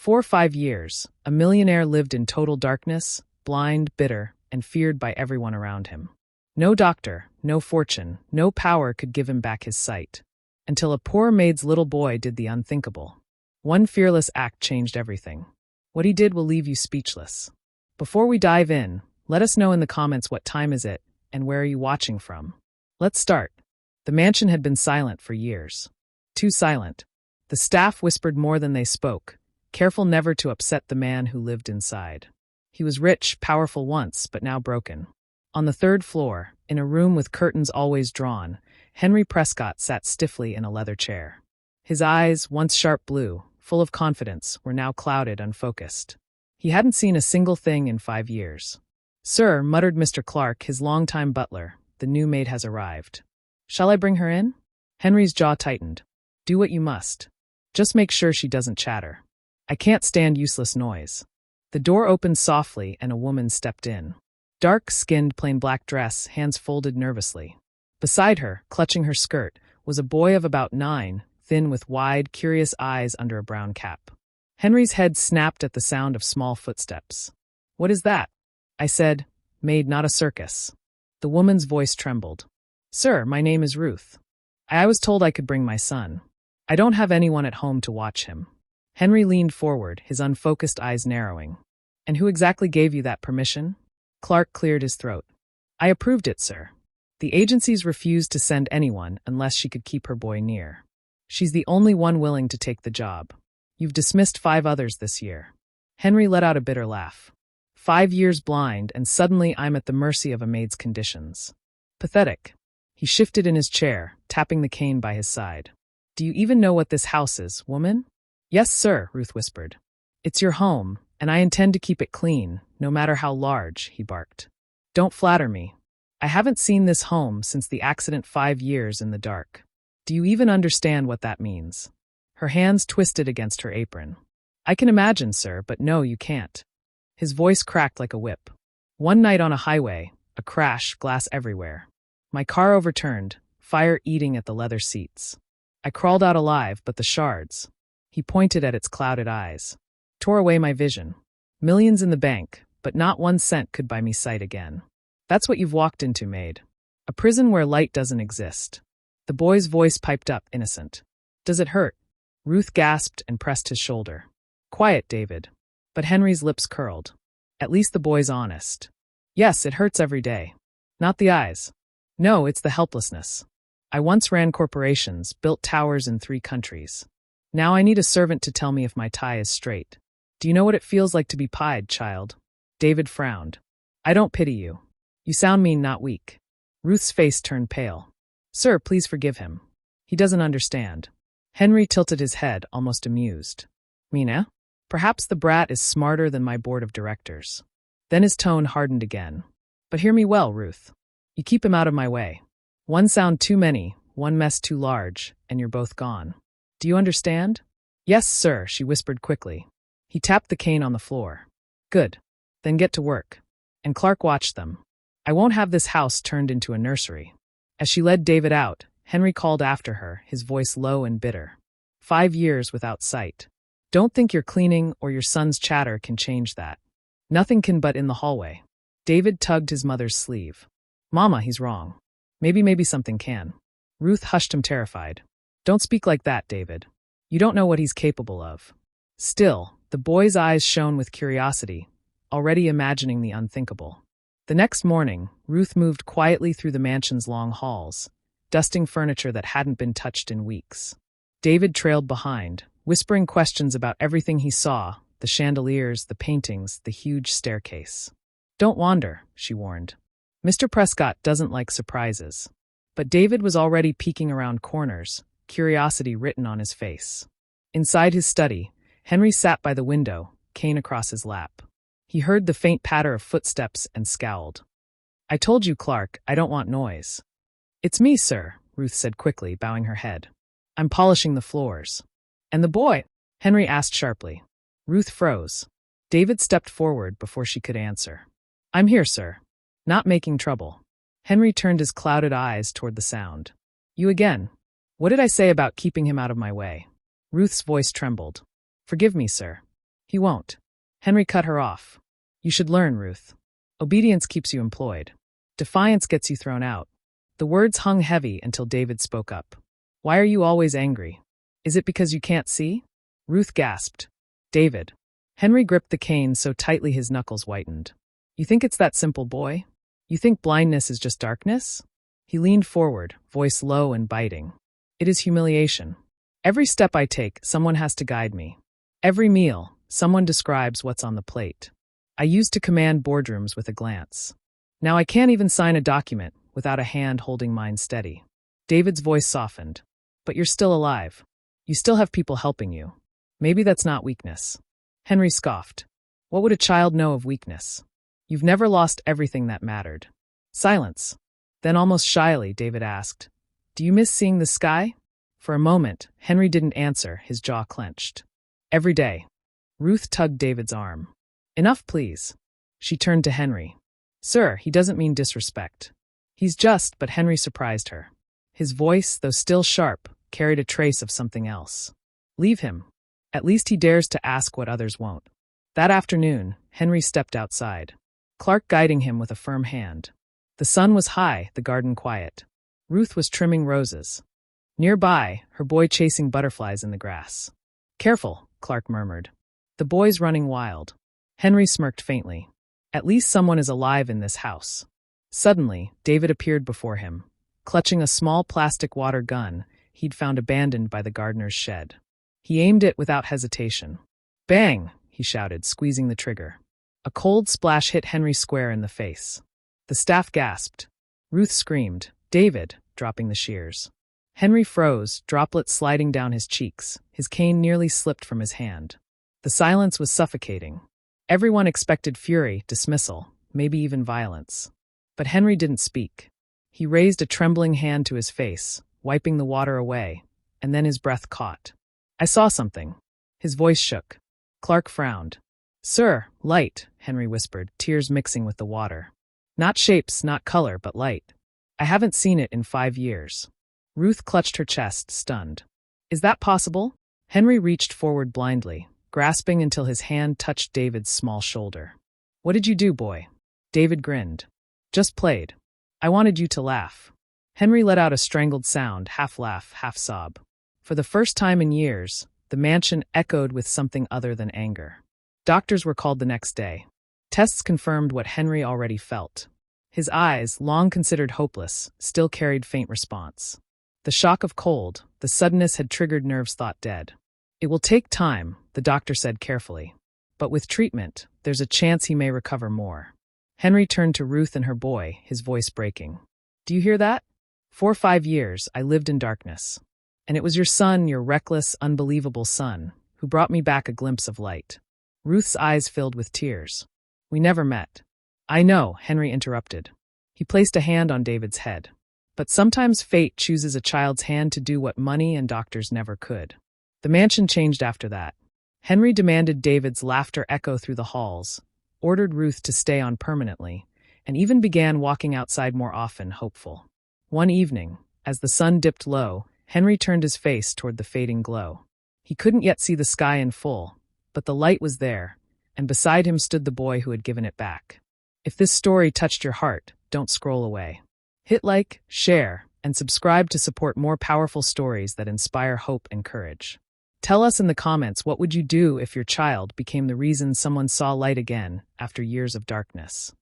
For 5 years, a millionaire lived in total darkness, blind, bitter, and feared by everyone around him. No doctor, no fortune, no power could give him back his sight. Until a poor maid's little boy did the unthinkable. One fearless act changed everything. What he did will leave you speechless. Before we dive in, let us know in the comments what time is it, and where are you watching from. Let's start. The mansion had been silent for years. Too silent. The staff whispered more than they spoke, careful never to upset the man who lived inside. He was rich, powerful once, but now broken. On the third floor, in a room with curtains always drawn, Henry Prescott sat stiffly in a leather chair. His eyes, once sharp blue, full of confidence, were now clouded, unfocused. He hadn't seen a single thing in 5 years. "Sir," muttered Mr. Clark, his longtime butler, "the new maid has arrived." "Shall I bring her in?" Henry's jaw tightened. "Do what you must. Just make sure she doesn't chatter. I can't stand useless noise." The door opened softly and a woman stepped in. Dark-skinned, plain black dress, hands folded nervously. Beside her, clutching her skirt, was a boy of about 9, thin with wide, curious eyes under a brown cap. Henry's head snapped at the sound of small footsteps. "What is that?" I said. "Maid, not a circus." The woman's voice trembled. "Sir, my name is Ruth. I was told I could bring my son. I don't have anyone at home to watch him." Henry leaned forward, his unfocused eyes narrowing. "And who exactly gave you that permission?" Clark cleared his throat. "I approved it, sir. The agencies refused to send anyone unless she could keep her boy near. She's the only one willing to take the job. You've dismissed 5 others this year." Henry let out a bitter laugh. 5 years blind, and suddenly I'm at the mercy of a maid's conditions. Pathetic. He shifted in his chair, tapping the cane by his side. "Do you even know what this house is, woman?" "Yes, sir," Ruth whispered. "It's your home, and I intend to keep it clean, no matter how large," he barked. "Don't flatter me. I haven't seen this home since the accident 5 years in the dark. Do you even understand what that means?" Her hands twisted against her apron. "I can imagine, sir, but no, you can't." His voice cracked like a whip. "One night on a highway, a crash, glass everywhere. My car overturned, fire eating at the leather seats. I crawled out alive, but the shards," he pointed at its clouded eyes, "tore away my vision. Millions in the bank, but not 1 cent could buy me sight again. That's what you've walked into, Maid. A prison where light doesn't exist." The boy's voice piped up, innocent. "Does it hurt?" Ruth gasped and pressed his shoulder. "Quiet, David." But Henry's lips curled. At least the boy's honest. "Yes, it hurts every day. Not the eyes. No, it's the helplessness. I once ran corporations, built towers in 3 countries. Now I need a servant to tell me if my tie is straight. Do you know what it feels like to be pied, child?" David frowned. "I don't pity you. You sound mean, not weak." Ruth's face turned pale. "Sir, please forgive him. He doesn't understand." Henry tilted his head, almost amused. "Mina? Perhaps the brat is smarter than my board of directors." Then his tone hardened again. "But hear me well, Ruth. You keep him out of my way. 1 sound too many, 1 mess too large, and you're both gone. Do you understand?" "Yes, sir," she whispered quickly. He tapped the cane on the floor. "Good. Then get to work." And Clark watched them. "I won't have this house turned into a nursery." As she led David out, Henry called after her, his voice low and bitter. 5 years without sight. Don't think your cleaning or your son's chatter can change that. Nothing can but in the hallway. David tugged his mother's sleeve. "Mama, he's wrong. Maybe something can." Ruth hushed him, terrified. "Don't speak like that, David. You don't know what he's capable of." Still, the boy's eyes shone with curiosity, already imagining the unthinkable. The next morning, Ruth moved quietly through the mansion's long halls, dusting furniture that hadn't been touched in weeks. David trailed behind, whispering questions about everything he saw, the chandeliers, the paintings, the huge staircase. "Don't wander," she warned. "Mr. Prescott doesn't like surprises." But David was already peeking around corners, curiosity written on his face. Inside his study, Henry sat by the window, cane across his lap. He heard the faint patter of footsteps and scowled. "I told you, Clark, I don't want noise." "It's me, sir," Ruth said quickly, bowing her head. "I'm polishing the floors." "And the boy?" Henry asked sharply. Ruth froze. David stepped forward before she could answer. "I'm here, sir. Not making trouble." Henry turned his clouded eyes toward the sound. "You again. What did I say about keeping him out of my way?" Ruth's voice trembled. "Forgive me, sir. He won't. Henry cut her off. You should learn, Ruth. Obedience keeps you employed. Defiance gets you thrown out. The words hung heavy until David spoke up. Why are you always angry? Is it because you can't see? Ruth gasped. David. Henry gripped the cane so tightly his knuckles whitened. You think it's that simple, boy? You think blindness is just darkness? He leaned forward, voice low and biting. It is humiliation. Every step I take, someone has to guide me. Every meal, someone describes what's on the plate. I used to command boardrooms with a glance. Now I can't even sign a document without a hand holding mine steady. David's voice softened. But you're still alive. You still have people helping you. Maybe that's not weakness. Henry scoffed. What would a child know of weakness? You've never lost everything that mattered. Silence. Then almost shyly, David asked, Do you miss seeing the sky? For a moment, Henry didn't answer, his jaw clenched. Every day. Ruth tugged David's arm. Enough, please. She turned to Henry. Sir, he doesn't mean disrespect. He's just, but Henry surprised her. His voice, though still sharp, carried a trace of something else. Leave him. At least he dares to ask what others won't. That afternoon, Henry stepped outside, Clark guiding him with a firm hand. The sun was high, the garden quiet. Ruth was trimming roses. Nearby, her boy chasing butterflies in the grass. Careful, Clark murmured. The boy's running wild. Henry smirked faintly. At least someone is alive in this house. Suddenly, David appeared before him, clutching a small plastic water gun he'd found abandoned by the gardener's shed. He aimed it without hesitation. Bang! He shouted, squeezing the trigger. A cold splash hit Henry square in the face. The staff gasped. Ruth screamed, David, dropping the shears. Henry froze, droplets sliding down his cheeks. His cane nearly slipped from his hand. The silence was suffocating. Everyone expected fury, dismissal, maybe even violence. But Henry didn't speak. He raised a trembling hand to his face, wiping the water away, and then his breath caught. I saw something. His voice shook. Clark frowned. Sir, light, Henry whispered, tears mixing with the water. Not shapes, not color, but light. I haven't seen it in 5 years. Ruth clutched her chest, stunned. Is that possible? Henry reached forward blindly, grasping until his hand touched David's small shoulder. What did you do, boy? David grinned. Just played. I wanted you to laugh. Henry let out a strangled sound, half laugh, half sob. For the first time in years, the mansion echoed with something other than anger. Doctors were called the next day. Tests confirmed what Henry already felt. His eyes, long considered hopeless, still carried faint response. The shock of cold, the suddenness had triggered nerves thought dead. It will take time, the doctor said carefully. But with treatment, there's a chance he may recover more. Henry turned to Ruth and her boy, his voice breaking. Do you hear that? 4 or 5 years, I lived in darkness. And it was your son, your reckless, unbelievable son, who brought me back a glimpse of light. Ruth's eyes filled with tears. We never met. I know, Henry interrupted. He placed a hand on David's head. But sometimes fate chooses a child's hand to do what money and doctors never could. The mansion changed after that. Henry demanded David's laughter echo through the halls, ordered Ruth to stay on permanently, and even began walking outside more often, hopeful. One evening, as the sun dipped low, Henry turned his face toward the fading glow. He couldn't yet see the sky in full, but the light was there, and beside him stood the boy who had given it back. If this story touched your heart, don't scroll away. Hit like, share, and subscribe to support more powerful stories that inspire hope and courage. Tell us in the comments, what would you do if your child became the reason someone saw light again after years of darkness?